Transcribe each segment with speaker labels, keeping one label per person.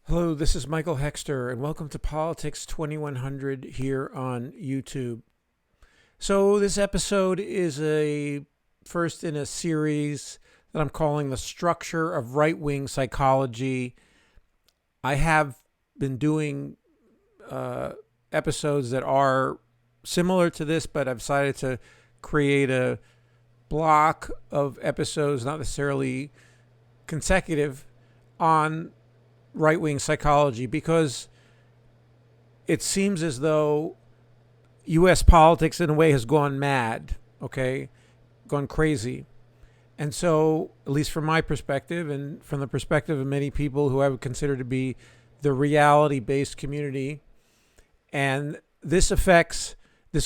Speaker 1: Hello, this is Michael Hexter, and welcome to Politics 2100 here on YouTube. So, this episode is a first in a series that I'm calling The Structure of Right-Wing Psychology. I have been doing episodes that are similar to this, but I've decided to create a block of episodes, not necessarily consecutive, on right-wing psychology, because it seems as though U.S. politics in a way has gone mad, gone crazy. And so, at least from my perspective and from the perspective of many people who I would consider to be the reality-based community, and this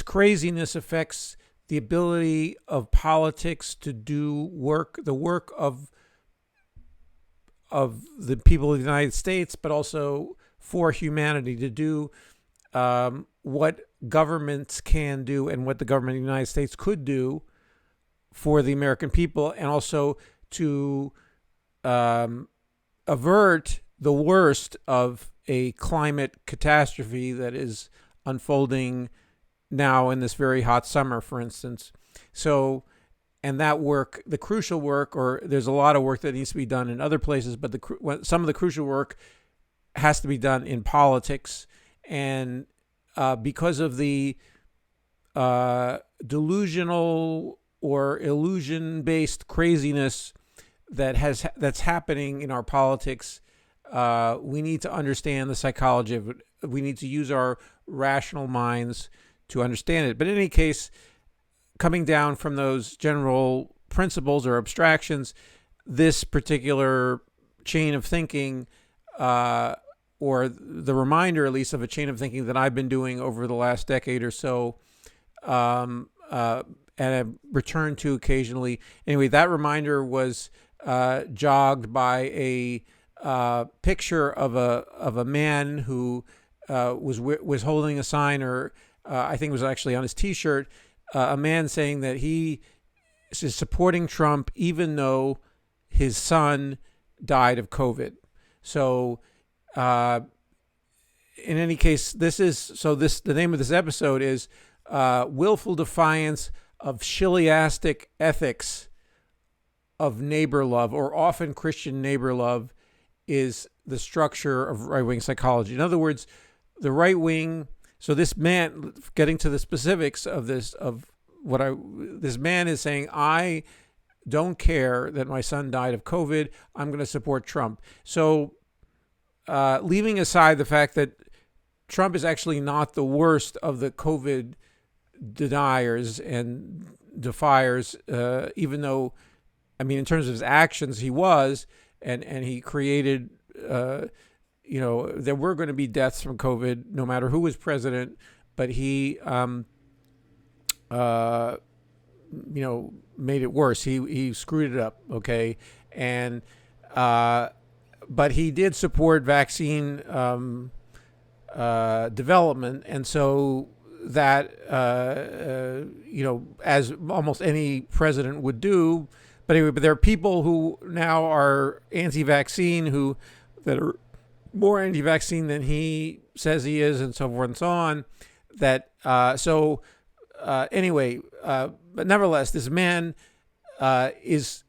Speaker 1: craziness affects the ability of politics to do the work of the people of the United States, but also for humanity, to do what governments can do and what the government of the United States could do for the American people, and also to avert the worst of a climate catastrophe that is unfolding now in this very hot summer, for instance. So, and that work, the crucial work, or there's a lot of work that needs to be done in other places, but some of the crucial work has to be done in politics. And because of the delusional or illusion-based craziness that's happening in our politics, we need to understand the psychology of it. We need to use our rational minds to understand it. But in any case, coming down from those general principles or abstractions, this particular chain of thinking, or the reminder at least of a chain of thinking that I've been doing over the last decade or so, and I've returned to occasionally. Anyway, that reminder was jogged by a picture of a man who was holding a sign, or I think it was actually on his T-shirt, a man saying that he is supporting Trump even though his son died of COVID. So, in any case, the name of this episode is Willful Defiance of Chiliastic Ethics of Neighbor Love, or often Christian neighbor love, is the structure of right-wing psychology. In other words, the right wing. So this man, getting to the specifics of this, this man is saying, I don't care that my son died of COVID. I'm going to support Trump. So leaving aside the fact that Trump is actually not the worst of the COVID deniers and defiers, even though, I mean, in terms of his actions, he was, and he created, there were going to be deaths from COVID no matter who was president, but he, made it worse. He screwed it up. Okay. And, but he did support vaccine, development. And so that, as almost any president would do. But anyway, but there are people who now are anti-vaccine that are more anti-vaccine than he says he is, and so forth and so on. Anyway, but nevertheless, this man is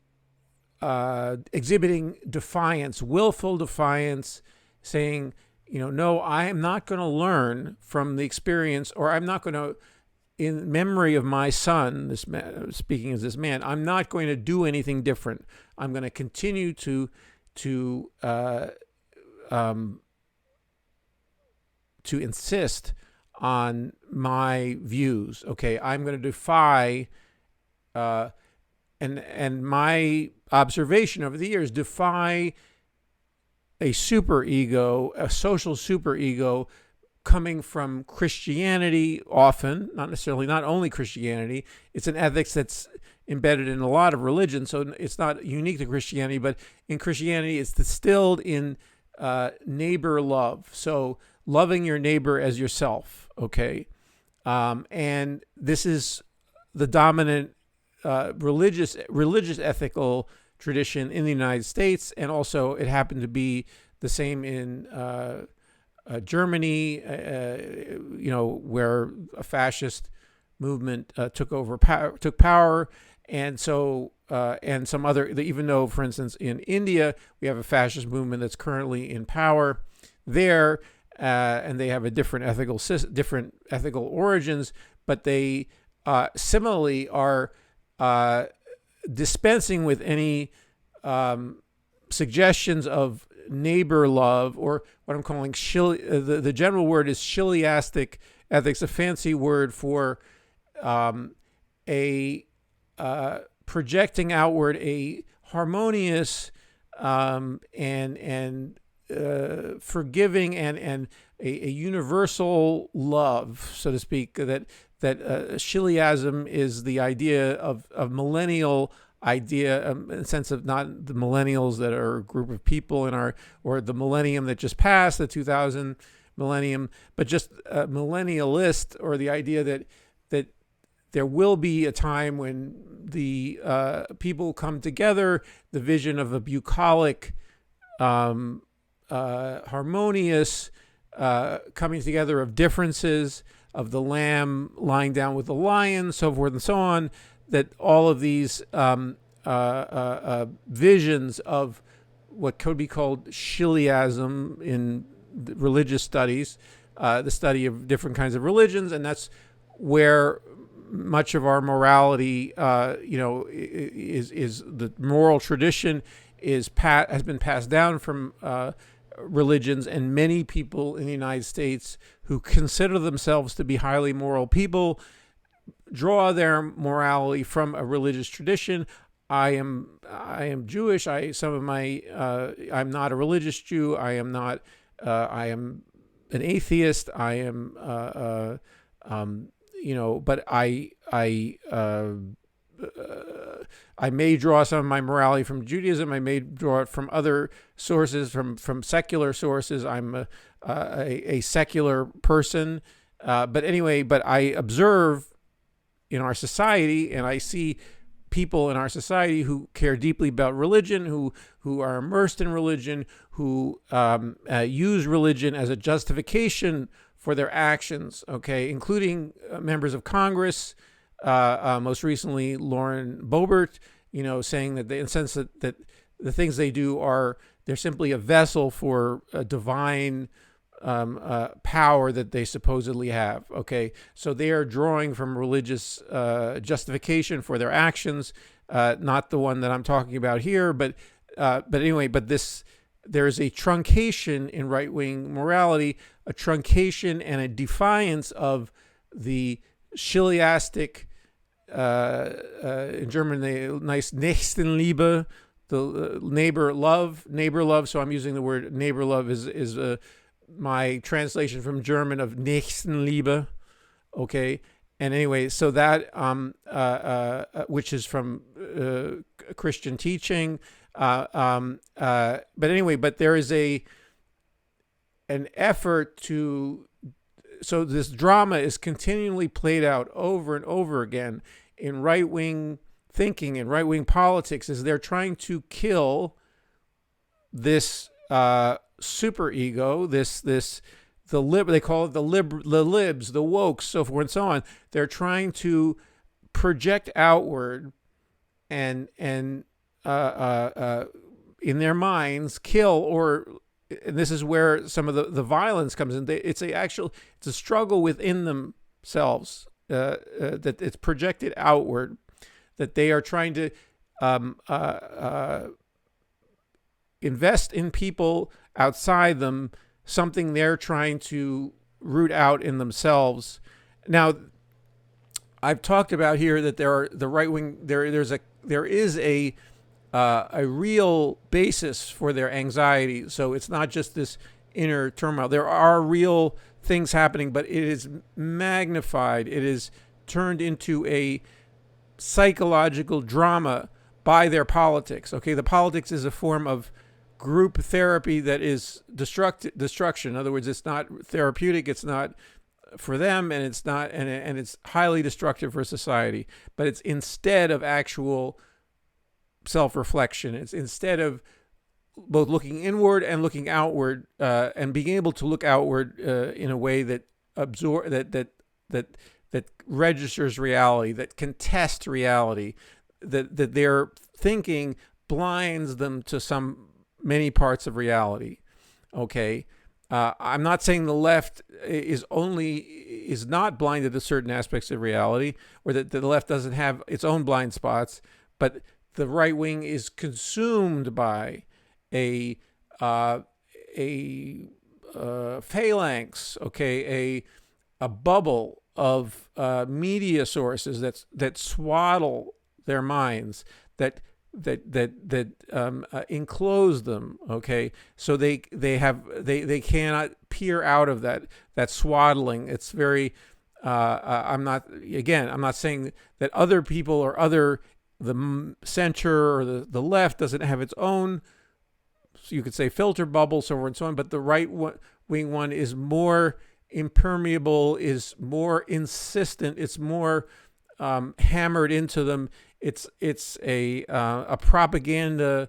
Speaker 1: exhibiting defiance, willful defiance, saying, no, I am not going to learn from the experience, or I'm not going to, in memory of my son, this man, speaking as this man, I'm not going to do anything different. I'm going to continue to insist on my views. Okay, I'm going to defy, and my observation over the years, defy a superego, a social superego coming from Christianity, often, not only Christianity. It's an ethics that's embedded in a lot of religions, so it's not unique to Christianity, but in Christianity, it's distilled in neighbor love. So loving your neighbor as yourself, okay? And this is the dominant religious ethical tradition in the United States, and also it happened to be the same in Germany, where a fascist movement took power, and so and some other. Even though, for instance, in India we have a fascist movement that's currently in power there, and they have a different ethical origins, but they similarly are dispensing with any suggestions of neighbor love, or what I'm calling the general word is Chiliastic ethics, a fancy word for projecting outward a harmonious and forgiving and a universal love, so to speak. That Chiliasm is the idea of millennial idea, in the sense of not the millennials that are a group of people or the millennium that just passed, the 2000 millennium, but just a millennialist, or the idea that there will be a time when the people come together, the vision of a bucolic, harmonious coming together of differences, of the lamb lying down with the lion, so forth and so on, that all of these visions of what could be called Chiliasm in religious studies, the study of different kinds of religions, and that's where much of our morality, is the moral tradition has been passed down from religions, and many people in the United States who consider themselves to be highly moral people draw their morality from a religious tradition. I am Jewish. I'm not a religious Jew. I am an atheist. I am but I may draw some of my morality from Judaism. I may draw it from other sources, from secular sources. I'm a secular person. But I observe in our society, and I see people in our society who care deeply about religion, who are immersed in religion, who use religion as a justification for their actions, okay, including members of Congress, most recently Lauren Boebert, saying that in the sense that the things they do they're simply a vessel for a divine power that they supposedly have, okay? So they are drawing from religious justification for their actions, not the one that I'm talking about here, but there is a truncation in right-wing morality, a truncation and a defiance of the Chiliastic, in German, the nice Naechstenliebe, the neighbor love. So I'm using the word neighbor love is my translation from German of Nächstenliebe, okay? And anyway, so that, which is from Christian teaching, but there is an effort so this drama is continually played out over and over again in right-wing thinking and right-wing politics, as they're trying to kill this superego, they call it the libs, the wokes, so forth and so on. They're trying to project outward and in their minds kill, and this is where some of the violence comes in. It's a struggle within themselves that it's projected outward, that they are trying to invest in people outside them, something they're trying to root out in themselves. Now, I've talked about here that there is a real basis for their anxiety. So it's not just this inner turmoil. There are real things happening, but it is magnified. It is turned into a psychological drama by their politics. Okay, the politics is a form of group therapy that is destruction. In other words, it's not therapeutic. It's not for them, and it's not, and it's highly destructive for society. But it's instead of actual self-reflection. It's instead of both looking inward and looking outward, and being able to look outward in a way that that registers reality, that contests reality, that their thinking blinds them to many parts of reality. Okay, I'm not saying the left is not blinded to certain aspects of reality, or that the left doesn't have its own blind spots, but the right wing is consumed by a phalanx, okay, a bubble of media sources that swaddle their minds, that enclose them, okay, so they cannot peer out of that swaddling. It's very I'm not saying that other people or the center or the left doesn't have its own, so you could say, filter bubble, so forth and so on, but the right wing one is more impermeable, is more insistent, it's more hammered into them. It's a propaganda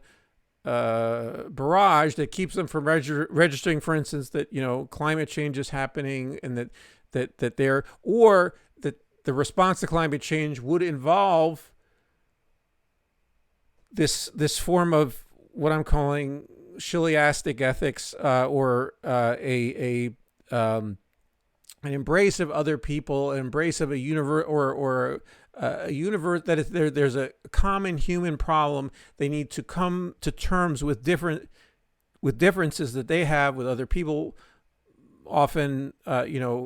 Speaker 1: barrage that keeps them from registering, for instance, that climate change is happening, and that the response to climate change would involve this form of what I'm calling Chiliastic ethics, or an embrace of other people, an embrace of a universe, or a universe that is there's a common human problem. They need to come to terms with differences that they have with other people. Often,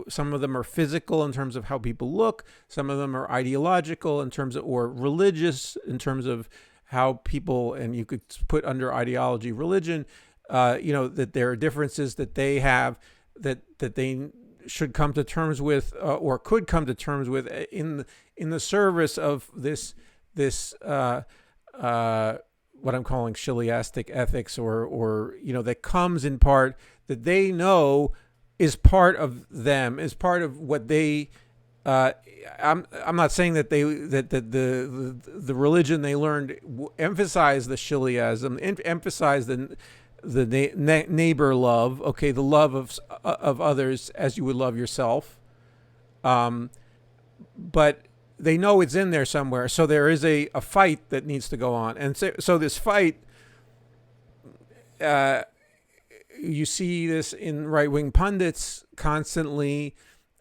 Speaker 1: some of them are physical in terms of how people look. Some of them are ideological in terms of, or religious in terms of how people, and you could put under ideology religion, that there are differences that they have that they should come to terms with, or could come to terms with, in the service of this what I'm calling Chiliastic ethics, or that comes in part, that they know is part of them, is part of what they. I'm not saying that the religion they learned emphasized the Chiliasm, emphasized the neighbor love, okay, the love of others as you would love yourself, but they know it's in there somewhere. So there is a fight that needs to go on, and so this fight, you see this in right-wing pundits constantly,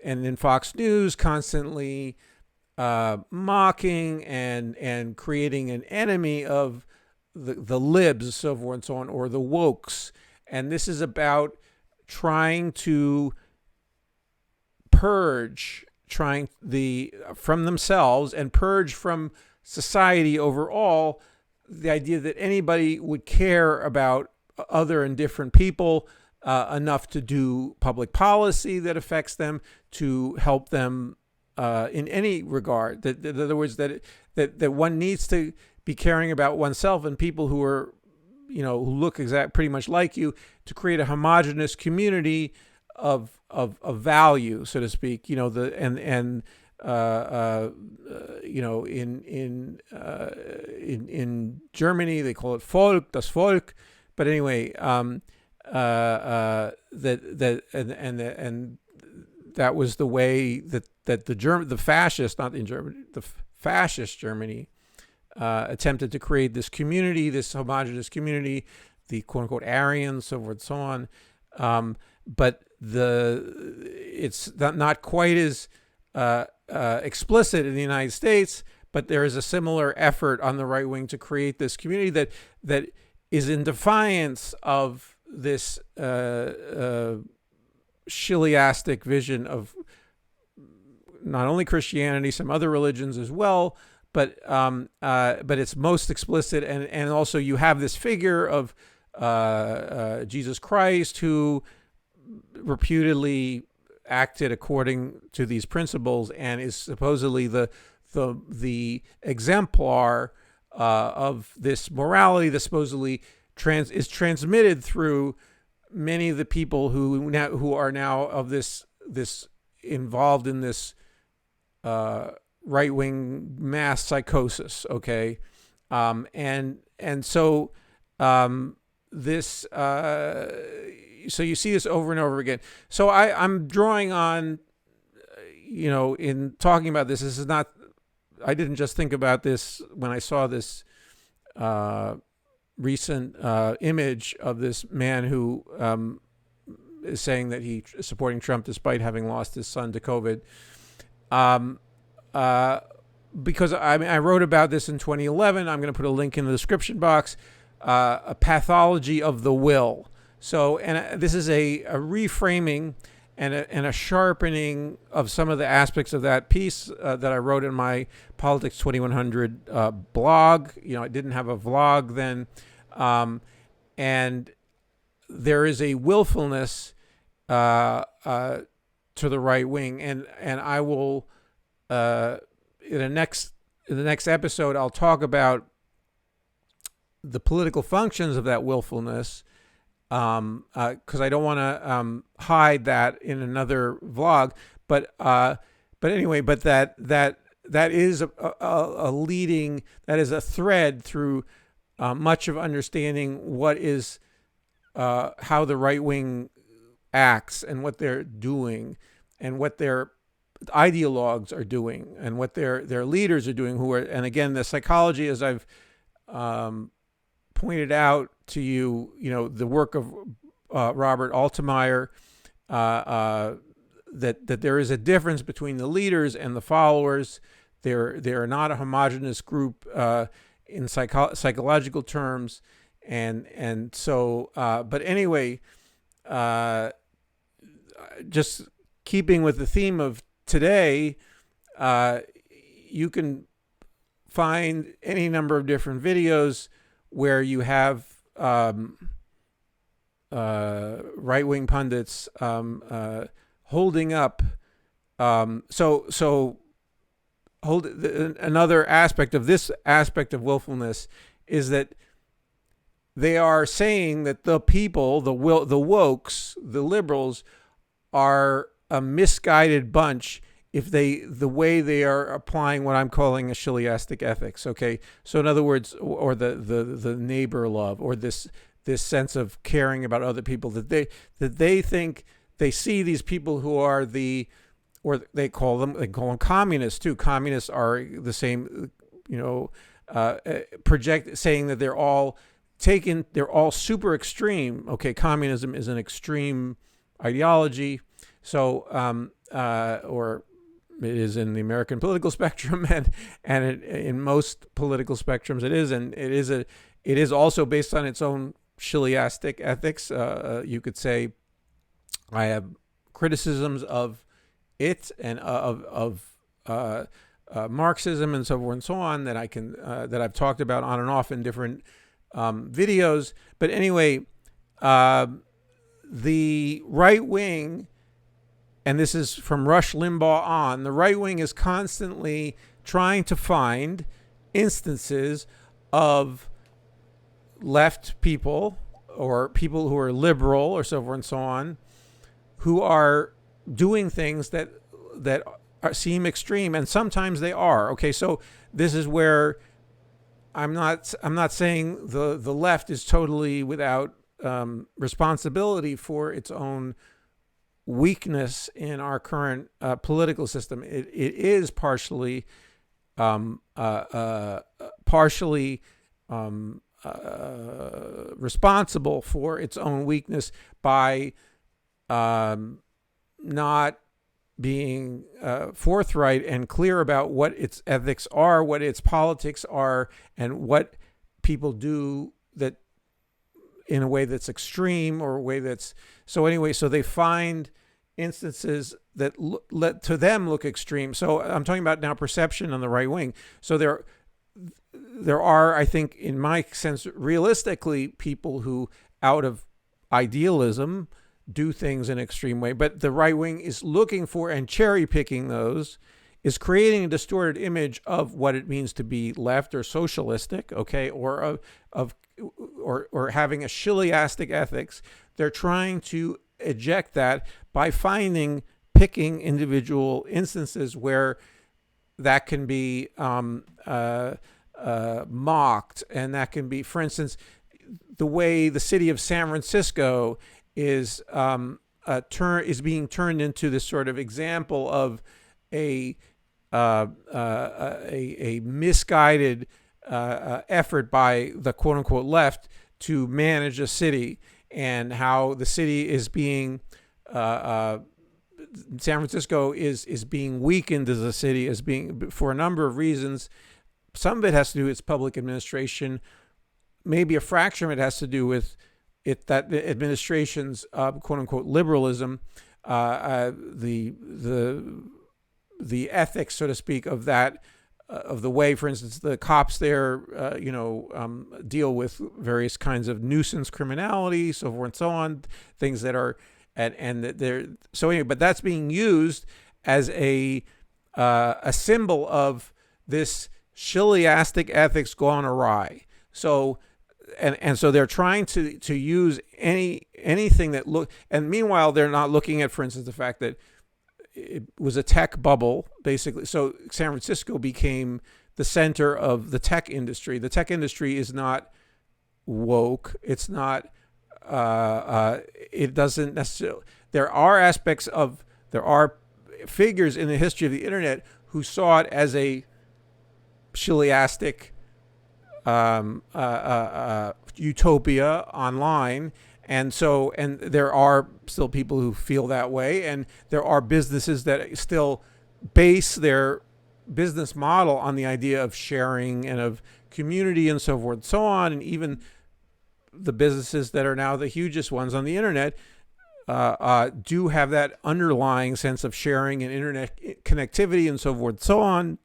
Speaker 1: and in Fox News constantly mocking and creating an enemy of the libs, so forth and so on, or the wokes. And this is about trying to purge, from themselves and purge from society overall, the idea that anybody would care about other and different people enough to do public policy that affects them, to help them in any regard. That, in other words, that one needs to be caring about oneself and people who are, who look pretty much like you, to create a homogenous community of value, so to speak. In Germany they call it Volk, das Volk. But anyway, that was the way that the fascist, not in Germany, the fascist Germany attempted to create this community, this homogenous community, the quote unquote Aryans, so forth and so on. But it's not quite as explicit in the United States, but there is a similar effort on the right wing to create this community that is in defiance of this Chiliastic vision of not only Christianity, some other religions as well, but it's most explicit, and also you have this figure of Jesus Christ, who reputedly acted according to these principles and is supposedly the exemplar of this morality that supposedly is transmitted through many of the people who are now of this involved in this right-wing mass psychosis. Okay, and so this, so you see this over and over again. So I'm drawing on, in talking about this is not, I didn't just think about this when I saw this recent image of this man who is saying that he is supporting Trump despite having lost his son to COVID. Because I wrote about this in 2011. I'm going to put a link in the description box. A pathology of the will. So, and this is a reframing and a sharpening of some of the aspects of that piece that I wrote in my Politics 2100 blog. I didn't have a vlog then. And there is a willfulness to the right wing. And I will, in the next episode, I'll talk about the political functions of that willfulness, because I don't want to hide that in another vlog. But anyway, but that is a leading, that is a thread through much of understanding what is how the right wing acts and what they're doing and what their ideologues are doing and what their leaders are doing. And again, the psychology, as I've pointed out to you, the work of Robert Altemeyer, that there is a difference between the leaders and the followers. They're not a homogeneous group in psychological terms, and so. But anyway, just keeping with the theme of today, you can find any number of different videos where you have right-wing pundits holding up. Another aspect of this aspect of willfulness is that they are saying that the people, the wokes, the liberals, are a misguided bunch if the way they are applying what I'm calling a Chiliastic ethics. Okay, so in other words, or the neighbor love, or this sense of caring about other people, that they think they see these people who are or they call them communists too. Communists are the same, saying that they're all super extreme. Okay, communism is an extreme ideology. So, or it is in the American political spectrum, and in most political spectrums it is, and it is also based on its own Chiliastic ethics. You could say I have criticisms of it and of Marxism and so forth and so on that I've talked about on and off in different videos. But anyway, the right wing, and this is from Rush Limbaugh on, the right wing is constantly trying to find instances of left people or people who are liberal or so forth and so on, who are doing things that seem extreme, and sometimes they are. Okay, so this is where I'm not saying the left is totally without responsibility for its own weakness in our current political system. It is partially responsible for its own weakness by not being forthright and clear about what its ethics are, what its politics are, and what people do that in a way that's extreme or a way that's so anyway. So they find instances that let to them look extreme. So I'm talking about now perception on the right wing. So there are, I think, in my sense, realistically, people who, out of idealism, do things in an extreme way, but the right wing is looking for and cherry picking those, is creating a distorted image of what it means to be left or socialistic, okay, or or having a Chiliastic ethics. They're trying to eject that by picking individual instances where that can be mocked, and that can be, for instance, the way the city of San Francisco is being turned into this sort of example of a misguided effort by the quote unquote left to manage a city, and how the city is being San Francisco is being weakened as a city, as being, for a number of reasons. Some of it has to do with its public administration. Maybe a fraction of it has to do with that the administration's quote unquote liberalism, the ethics, so to speak, of that, of the way, for instance, the cops there, deal with various kinds of nuisance criminality, so forth and so on, things that are, and they're, so anyway, but that's being used as a symbol of this Chiliastic ethics gone awry. So, and so they're trying to use anything that and meanwhile they're not looking at, for instance, the fact that it was a tech bubble, basically. So San Francisco became the center of the tech industry. The tech industry is not woke. It's not, it doesn't necessarily, there are figures in the history of the internet who saw it as a Chiliastic utopia online. And there are still people who feel that way, and there are businesses that still base their business model on the idea of sharing and of community and so forth and so on. And even the businesses that are now the hugest ones on the internet do have that underlying sense of sharing and internet connectivity and so forth and so on,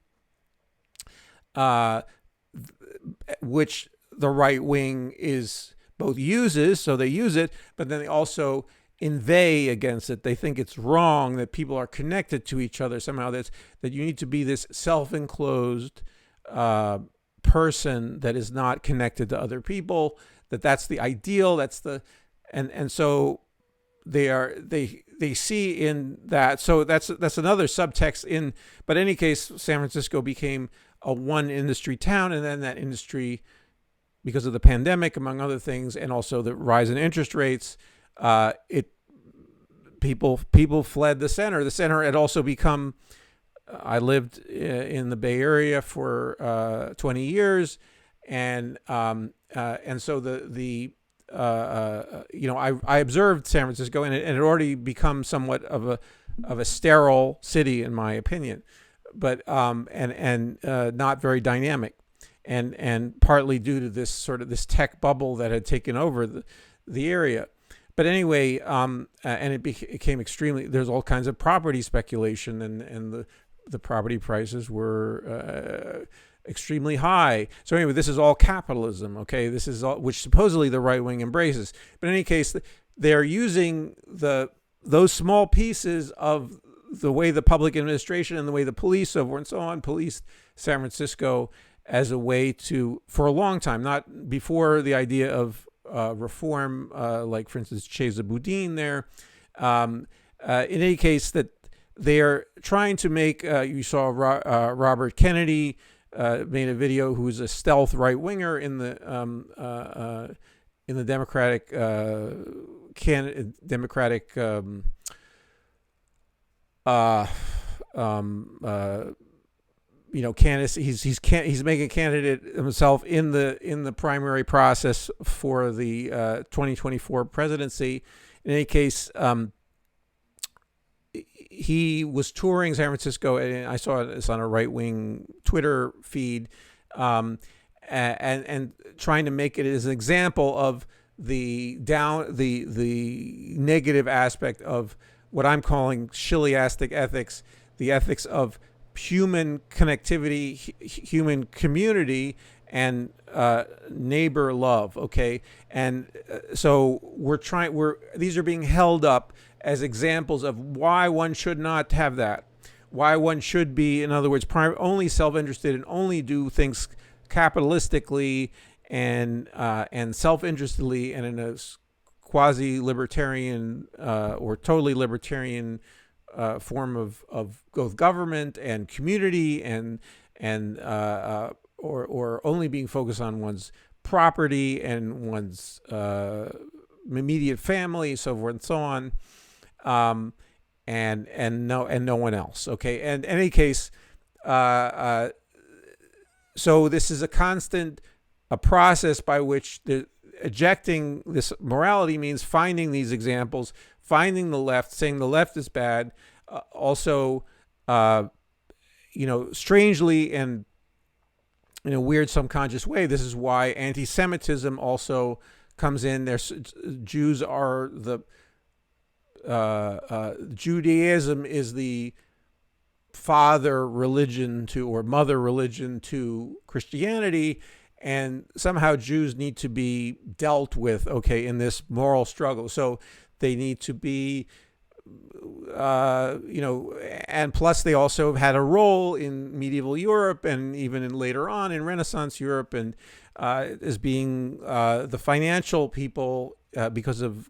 Speaker 1: which the right wing is both uses, so they use it, but then they also inveigh against it. They think it's wrong that people are connected to each other somehow. That you need to be this self-enclosed person that is not connected to other people. That's the ideal. And so they see in that. So that's another subtext in. But in any case, San Francisco became a one industry town, and then that industry, because of the pandemic, among other things, and also the rise in interest rates, people fled the center. The center had also become. I lived in the Bay Area for 20 years, and so I observed San Francisco, and it had already become somewhat of a sterile city, in my opinion, but not very dynamic. And partly due to this tech bubble that had taken over the area. But anyway, and it became extremely, there's all kinds of property speculation, and the property prices were extremely high. So anyway, this is all capitalism, okay? This is all, which supposedly the right wing embraces. But in any case, they're using those small pieces of the way the public administration and the way the police, so forth and so on, policed San Francisco as a way to, for a long time, not before the idea of reform, like, for instance, Chesa Boudin there. In any case, that they're trying to make, you saw Robert Kennedy made a video, who's a stealth right-winger in the Democratic candidacy. He's making a candidate himself in the primary process for the 2024 presidency. In any case, he was touring San Francisco, and I saw this on a right-wing Twitter feed, and trying to make it as an example of the negative aspect of what I'm calling Chiliastic ethics, the ethics of human connectivity, human community, and neighbor love. Okay, and so these are being held up as examples of why one should not have that, why one should be, in other words, only self-interested and only do things capitalistically and self-interestedly and in a quasi-libertarian or totally libertarian form of both government and community, or only being focused on one's property and one's immediate family, so forth and so on, and no one else. Okay, and in any case, so this is a process by which ejecting this morality means finding these examples, finding the left, saying the left is bad. Also, strangely and in a weird subconscious way, this is why anti-Semitism also comes in. Jews are Judaism is the father religion or mother religion to Christianity, and somehow Jews need to be dealt with, in this moral struggle. So they need to be, and plus they also have had a role in medieval Europe and even later on in Renaissance Europe, and as being the financial people because of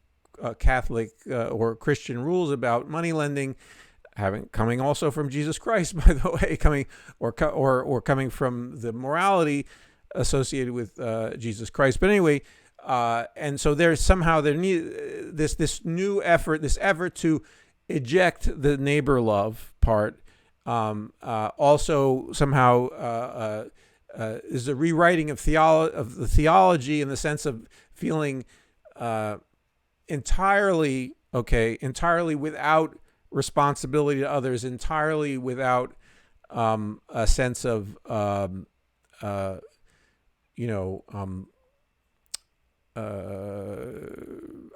Speaker 1: Catholic or Christian rules about money lending, coming also from Jesus Christ, by the way, coming from the morality associated with Jesus Christ. But anyway, and so there's this new effort, to eject the neighbor love part. Also somehow is a rewriting of the theology, in the sense of feeling entirely without responsibility to others, entirely without a sense of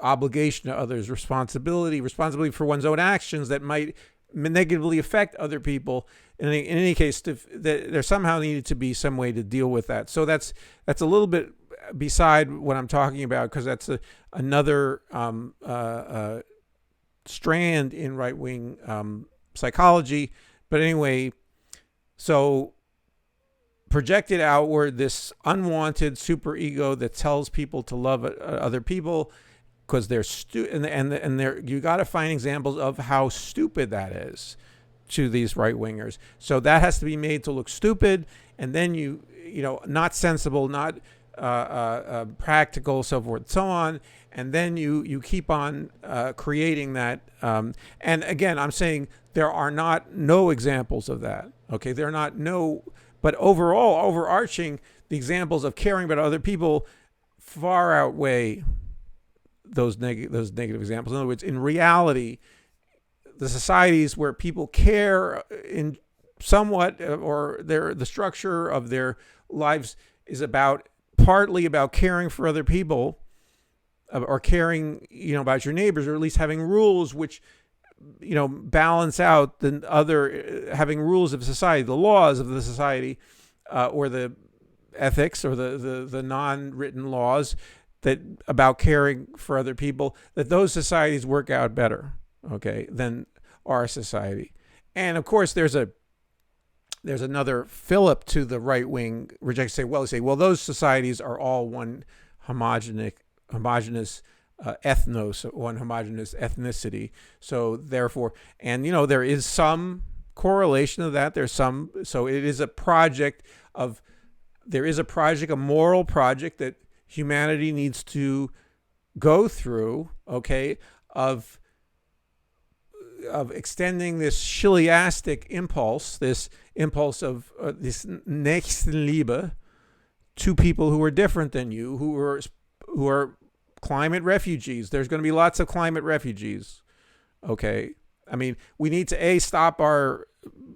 Speaker 1: obligation to others, responsibility for one's own actions that might negatively affect other people. In any case, there somehow needed to be some way to deal with that. So that's a little bit beside what I'm talking about, because that's another strand in right-wing psychology. But anyway, so projected outward, this unwanted superego that tells people to love other people because they're you got to find examples of how stupid that is to these right-wingers. So that has to be made to look stupid, and then not sensible, not practical, so forth and so on. And then you keep on creating that. And again, I'm saying there are no examples of that. Okay, there are but overall, overarching, the examples of caring about other people far outweigh those negative examples. In other words, in reality, the societies where people care in somewhat, or the structure of their lives is partly about caring for other people, or caring, about your neighbors, or at least having rules which, balance out the other, having rules of society, the laws of the society, or the ethics, or the non-written laws that about caring for other people, that those societies work out better, than our society. And of course, there's another fillip to the right wing rejection. Well, those societies are all one homogeneous ethnos, one homogeneous ethnicity. So therefore, and there is some correlation of that. So it is a moral project that humanity needs to go through, of extending this Chiliastic impulse, this impulse of this Naechstenliebe, to people who are different than you, who are climate refugees. There's going to be lots of climate refugees. I mean, we need to stop our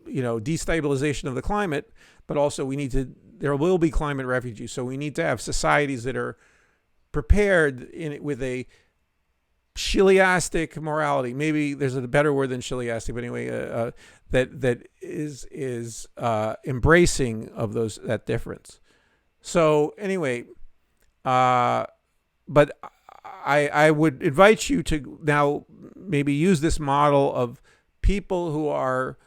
Speaker 1: destabilization of the climate, but also there will be climate refugees. So we need to have societies that are prepared with a Chiliastic morality. Maybe there's a better word than Chiliastic, but anyway, that is embracing of that difference. So anyway, but I would invite you to now maybe use this model of people who are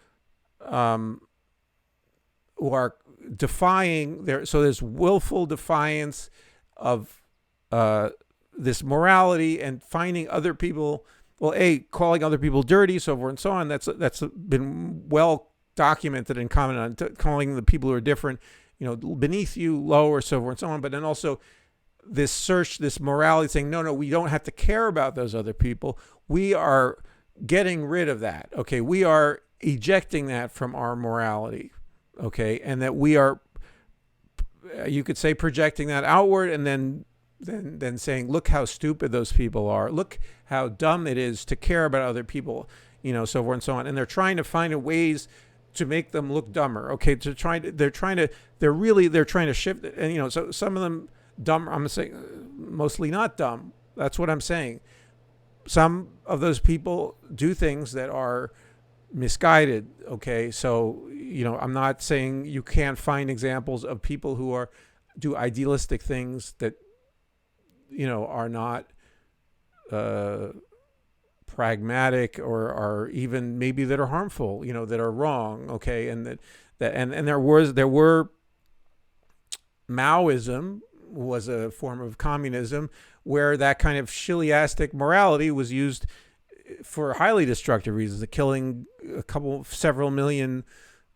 Speaker 1: defying there's willful defiance of this morality, and finding other people, calling other people dirty, so forth and so on. That's been well documented and commented on, calling the people who are different, beneath you, lower, so forth and so on. But then also this search, this morality, saying, no, we don't have to care about those other people. We are getting rid of that. Okay, we are ejecting that from our morality. Okay, and that we are, you could say, projecting that outward, and then saying, look how stupid those people are. Look how dumb it is to care about other people, so forth and so on. And they're trying to find ways to make them look dumber. Okay, they're trying to shift it. And so some of them dumb. I'm saying mostly not dumb. That's what I'm saying. Some of those people do things that are misguided. Okay, so I'm not saying you can't find examples of people who do idealistic things that are not pragmatic, or are even maybe that are harmful, that are wrong. Okay, and there were Maoism was a form of communism where that kind of Chiliastic morality was used for highly destructive reasons, the killing several million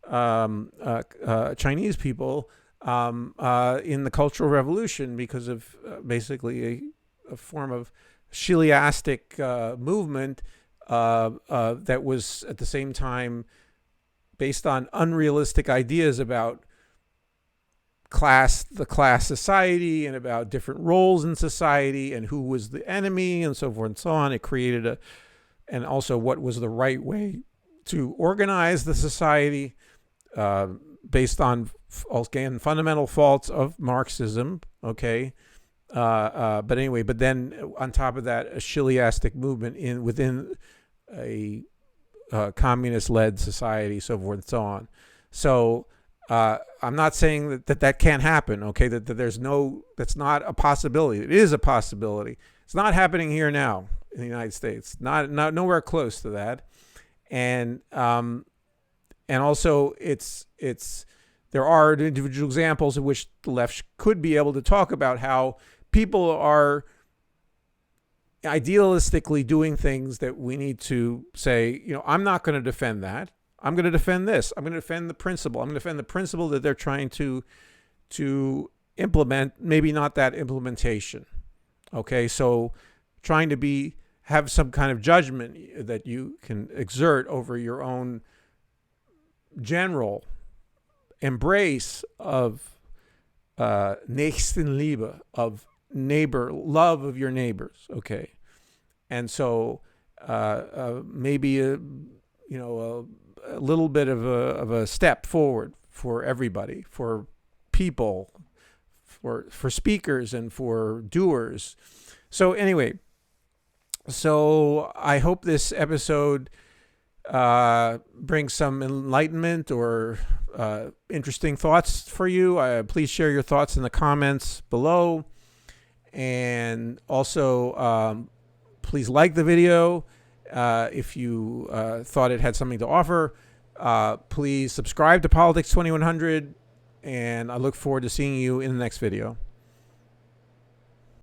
Speaker 1: Chinese people in the Cultural Revolution because of basically a form of Chiliastic movement that was at the same time based on unrealistic ideas about the class society, and about different roles in society, and who was the enemy, and so forth and so on. It created and also what was the right way to organize the society, based on, again, fundamental faults of Marxism. Okay. But then on top of that, a Chiliastic movement within a communist-led society, so forth and so on. So I'm not saying that can't happen. Okay, that's not a possibility. It is a possibility. It's not happening here now in the United States. Not nowhere close to that. And also there are individual examples in which the left could be able to talk about how people are idealistically doing things that we need to say, I'm not going to defend that. I'm going to defend this. I'm going to defend the principle. I'm going to defend the principle that they're trying to implement, maybe not that implementation. Okay, so trying to have some kind of judgment that you can exert over your own general embrace of Naechstenliebe, of love of your neighbors. Okay, and so maybe a little bit of a step forward for everybody, for people, for speakers, and for doers. So anyway, I hope this episode brings some enlightenment or interesting thoughts for you. Please share your thoughts in the comments below, and also please like the video. If you thought it had something to offer, please subscribe to Politics 2100, and I look forward to seeing you in the next video.